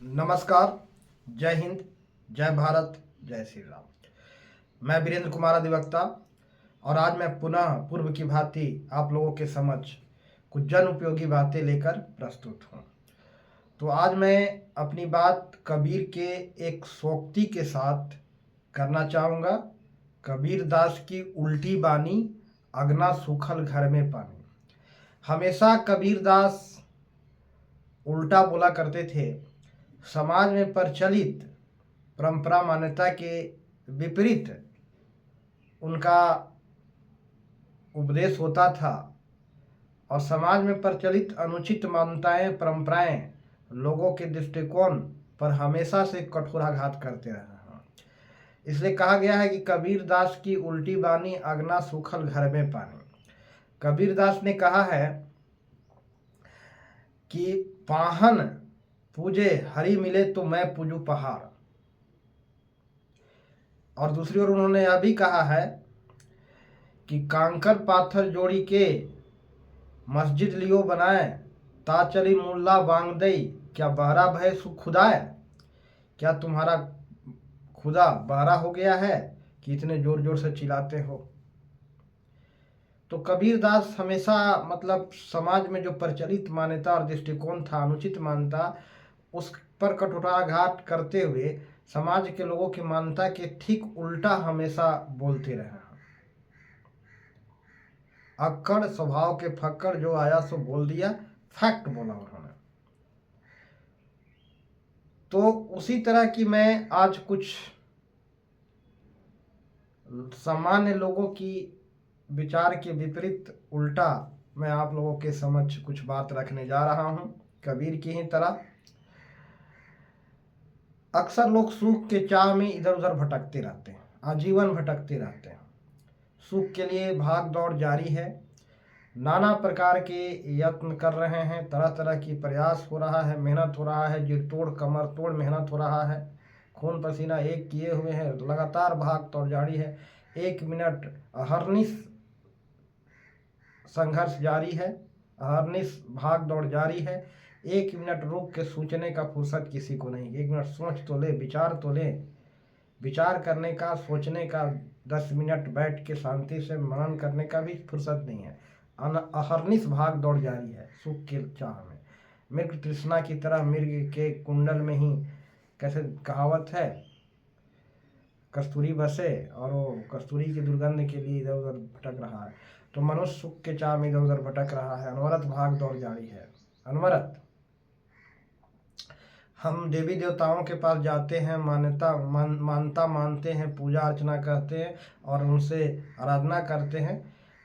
नमस्कार। जय हिंद। जय भारत। जय श्री राम। मैं वीरेंद्र कुमार अधिवक्ता और आज मैं पुनः पूर्व की भांति आप लोगों के समक्ष कुछ जन उपयोगी बातें लेकर प्रस्तुत हूँ। तो आज मैं अपनी बात कबीर के एक सोक्ति के साथ करना चाहूँगा। कबीर दास की उल्टी बानी, अगना सूखल घर में पानी। हमेशा कबीर दास उल्टा बोला करते थे। समाज में प्रचलित परंपरा मान्यता के विपरीत उनका उपदेश होता था और समाज में प्रचलित अनुचित मान्यताएं परंपराएं लोगों के दृष्टिकोण पर हमेशा से कठोराघात करते रहे हैं। इसलिए कहा गया है कि कबीर दास की उल्टी बानी, अगना सूखल घर में पानी। कबीर दास ने कहा है कि पाहन पूजे हरि मिले तो मैं पूजू पहाड़। और दूसरी ओर उन्होंने यह भी कहा है कि कांकर पाथर जोड़ी के मस्जिद लियो बनाए, ता चली मुल्ला बांग दई, क्या बहरा भय सु खुदाए। क्या तुम्हारा खुदा बहरा हो गया है कि इतने जोर जोर से चिल्लाते हो। तो कबीर दास हमेशा मतलब समाज में जो प्रचलित मान्यता और दृष्टिकोण था, अनुचित मान्यता, उस पर कठोराघात करते हुए समाज के लोगों की मान्यता के ठीक उल्टा हमेशा बोलते रहे हैं। अक्कड़ स्वभाव के फक्कड़, जो आया सो बोल दिया, फैक्ट बोला उन्होंने। तो उसी तरह की मैं आज कुछ सामान्य लोगों की विचार के विपरीत उल्टा मैं आप लोगों के समक्ष कुछ बात रखने जा रहा हूं। कबीर की ही तरह अक्सर लोग सुख के चाह में इधर उधर भटकते रहते हैं, आजीवन भटकते रहते हैं। सुख के लिए भाग दौड़ जारी है, नाना प्रकार के यत्न कर रहे हैं, तरह तरह की प्रयास हो रहा है, मेहनत हो रहा है, जिर तोड़ कमर तोड़ मेहनत हो रहा है, खून पसीना एक किए हुए हैं, लगातार भाग दौड़ जारी है। 1 मिनट अहर्निश संघर्ष जारी है, अहर्निश भाग दौड़ जारी है। 1 मिनट रुक के सोचने का फुर्सत किसी को नहीं। 1 मिनट सोच तो ले, विचार तो ले। विचार करने का, सोचने का, 10 मिनट बैठ के शांति से मनन करने का भी फुर्सत नहीं है। अहर्निश भाग दौड़ जारी है सुख के चाह में। मृग तृष्णा की तरह मृग के कुंडल में ही, कैसे कहावत है, कस्तूरी बसे और वो कस्तूरी की दुर्गंध के लिए इधर उधर भटक रहा है। तो मनुष्य सुख के चाह में इधर उधर भटक रहा है, अनवरत भाग दौड़ जारी है, अनवरत। हम देवी देवताओं के पास जाते हैं, मानता मानते हैं, पूजा अर्चना करते हैं और उनसे आराधना करते हैं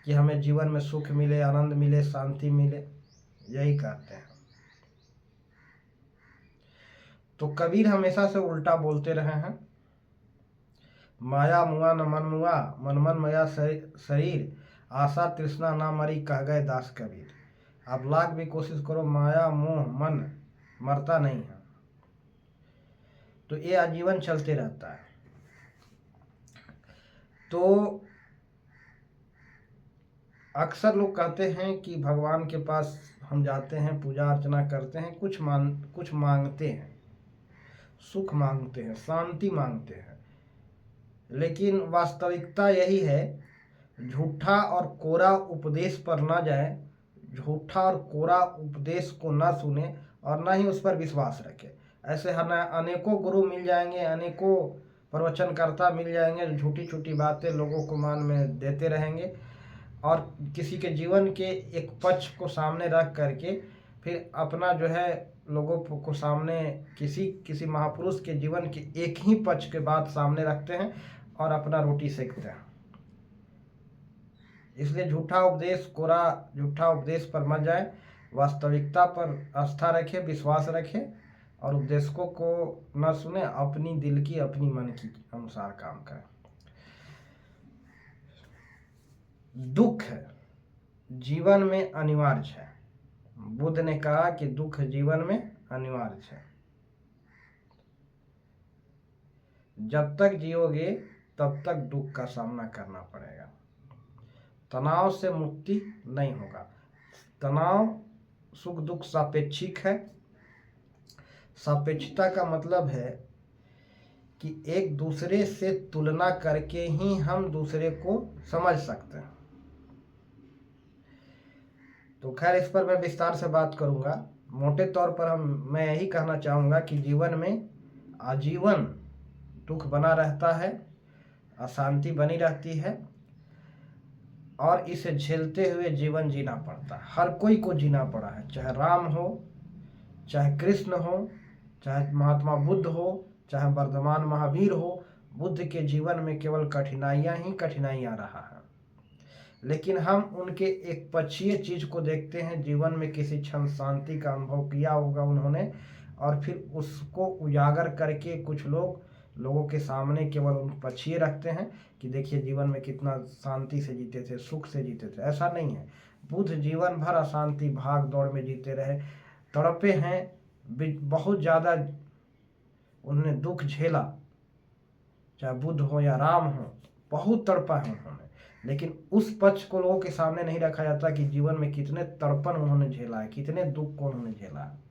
कि हमें जीवन में सुख मिले, आनंद मिले, शांति मिले, यही करते हैं। तो कबीर हमेशा से उल्टा बोलते रहे हैं। माया मुआ न मन मुआ, मन मन मया शरीर, आशा तृष्णा ना मरी, कह गए दास कबीर। आप लाख भी कोशिश करो, माया मोह मन मरता नहीं है, तो ये आजीवन चलते रहता है। तो अक्सर लोग कहते हैं कि भगवान के पास हम जाते हैं, पूजा अर्चना करते हैं, कुछ मांगते हैं, सुख मांगते हैं, शांति मांगते हैं, लेकिन वास्तविकता यही है, झूठा और कोरा उपदेश पर ना जाए, झूठा और कोरा उपदेश को ना सुने और ना ही उस पर विश्वास रखे। ऐसे अनेकों गुरु मिल जाएंगे, अनेकों प्रवचनकर्ता मिल जाएंगे जो झूठी छूटी बातें लोगों को मान में देते रहेंगे और किसी के जीवन के एक पक्ष को सामने रख करके फिर अपना जो है लोगों को सामने किसी महापुरुष के जीवन के एक ही पक्ष के बात सामने रखते हैं और अपना रोटी सेकते हैं। इसलिए झूठा उपदेश पर मत जाए, वास्तविकता पर आस्था रखे, विश्वास रखे और उपदेशकों को न सुने, अपनी दिल की अपनी मन की अनुसार काम करें। दुख जीवन में अनिवार्य है। बुद्ध ने कहा कि दुख जीवन में अनिवार्य है। जब तक जियोगे तब तक दुख का सामना करना पड़ेगा। तनाव से मुक्ति नहीं होगा। तनाव सुख दुख सापेक्षिक है। सापेक्षता का मतलब है कि एक दूसरे से तुलना करके ही हम दूसरे को समझ सकते हैं। तो खैर इस पर मैं विस्तार से बात करूंगा। मोटे तौर पर मैं यही कहना चाहूँगा कि जीवन में आजीवन दुख बना रहता है, अशांति बनी रहती है, और इसे झेलते हुए जीवन जीना पड़ता है। हर कोई को जीना पड़ा है, चाहे राम हो, चाहे कृष्ण हो, चाहे महात्मा बुद्ध हो, चाहे वर्धमान महावीर हो। बुद्ध के जीवन में केवल कठिनाइयाँ ही कठिनाइयाँ रहा है, लेकिन हम उनके एक पक्षीय चीज को देखते हैं। जीवन में किसी क्षण शांति का अनुभव किया होगा उन्होंने, और फिर उसको उजागर करके कुछ लोगों के सामने केवल उन पक्षीय रखते हैं कि देखिए जीवन में कितना शांति से जीते थे, सुख से जीते थे। ऐसा नहीं है। बुद्ध जीवन भर अशांति भाग दौड़ में जीते रहे, तड़पे हैं, बहुत ज़्यादा उन्होंने दुख झेला। चाहे बुद्ध हो या राम हो, बहुत तड़पा है उन्होंने, लेकिन उस पक्ष को लोगों के सामने नहीं रखा जाता कि जीवन में कितने तड़पन उन्होंने झेला है, कितने दुख को उन्होंने झेला है।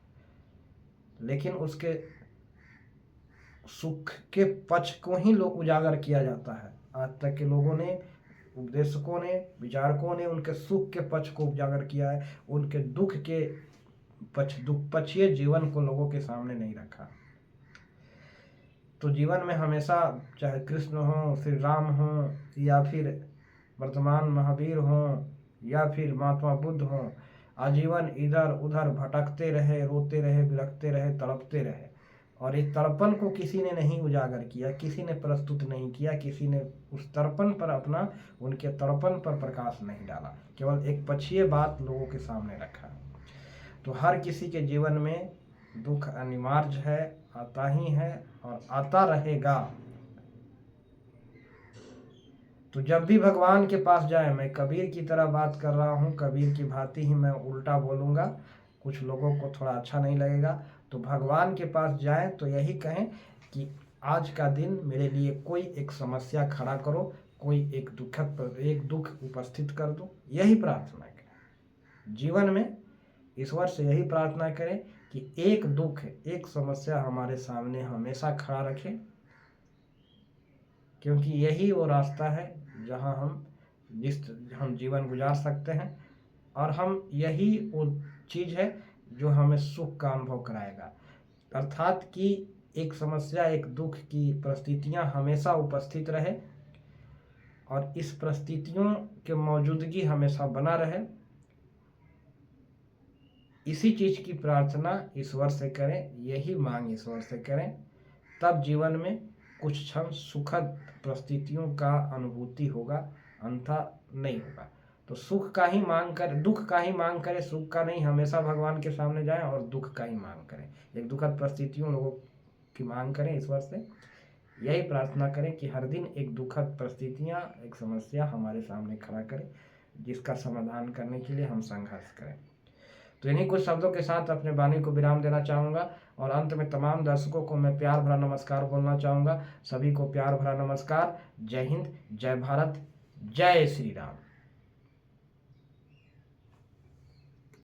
लेकिन उसके सुख के पक्ष को ही लोग उजागर किया जाता है। आज तक के लोगों ने, उपदेशकों ने, विचारकों ने उनके सुख के पक्ष को उजागर किया है, उनके दुख के पक्षीय जीवन को लोगों के सामने नहीं रखा। तो जीवन में हमेशा, चाहे कृष्ण हो, श्री राम हो, या फिर वर्तमान महावीर हों, या फिर महात्मा बुद्ध हों, आजीवन इधर उधर भटकते रहे, रोते रहे, विरकते रहे, तड़पते रहे। और इस तड़पन को किसी ने नहीं उजागर किया, किसी ने प्रस्तुत नहीं किया, किसी ने उस तड़पन पर उनके तड़पन पर प्रकाश नहीं डाला, केवल एक पक्षीय बात लोगों के सामने रखा। तो हर किसी के जीवन में दुख अनिवार्य है, आता ही है और आता रहेगा। तो जब भी भगवान के पास जाए, मैं कबीर की तरह बात कर रहा हूँ, कबीर की भांति ही मैं उल्टा बोलूँगा, कुछ लोगों को थोड़ा अच्छा नहीं लगेगा। तो भगवान के पास जाए तो यही कहें कि आज का दिन मेरे लिए कोई एक समस्या खड़ा करो, कोई एक दुख उपस्थित कर दो, यही प्रार्थना करें। जीवन में ईश्वर से यही प्रार्थना करें कि एक दुख, एक समस्या हमारे सामने हमेशा खड़ा रखे, क्योंकि यही वो रास्ता है जहाँ हम जीवन गुजार सकते हैं, और हम यही वो चीज़ है जो हमें सुख का अनुभव कराएगा। अर्थात कि एक समस्या, एक दुख की परिस्थितियाँ हमेशा उपस्थित रहे, और इस परिस्थितियों के मौजूदगी हमेशा बना रहे। इसी चीज़ की प्रार्थना ईश्वर से करें, यही मांग ईश्वर से करें, तब जीवन में कुछ क्षण सुखद परिस्थितियों का अनुभूति होगा, अन्यथा नहीं होगा। तो सुख का ही मांग करें, दुख का ही मांग करें, सुख का नहीं। हमेशा भगवान के सामने जाएं और दुख का ही मांग करें। एक दुखद परिस्थितियों लोगों की मांग करें ईश्वर से, यही प्रार्थना करें कि हर दिन एक दुखद परिस्थितियाँ, एक समस्या हमारे सामने खड़ा करें, जिसका समाधान करने के लिए हम संघर्ष करें। तो इन्हीं कुछ शब्दों के साथ अपने वाणी को विराम देना चाहूँगा, और अंत में तमाम दर्शकों को मैं प्यार भरा नमस्कार बोलना चाहूँगा। सभी को प्यार भरा नमस्कार। जय हिंद, जय भारत, जय श्री राम।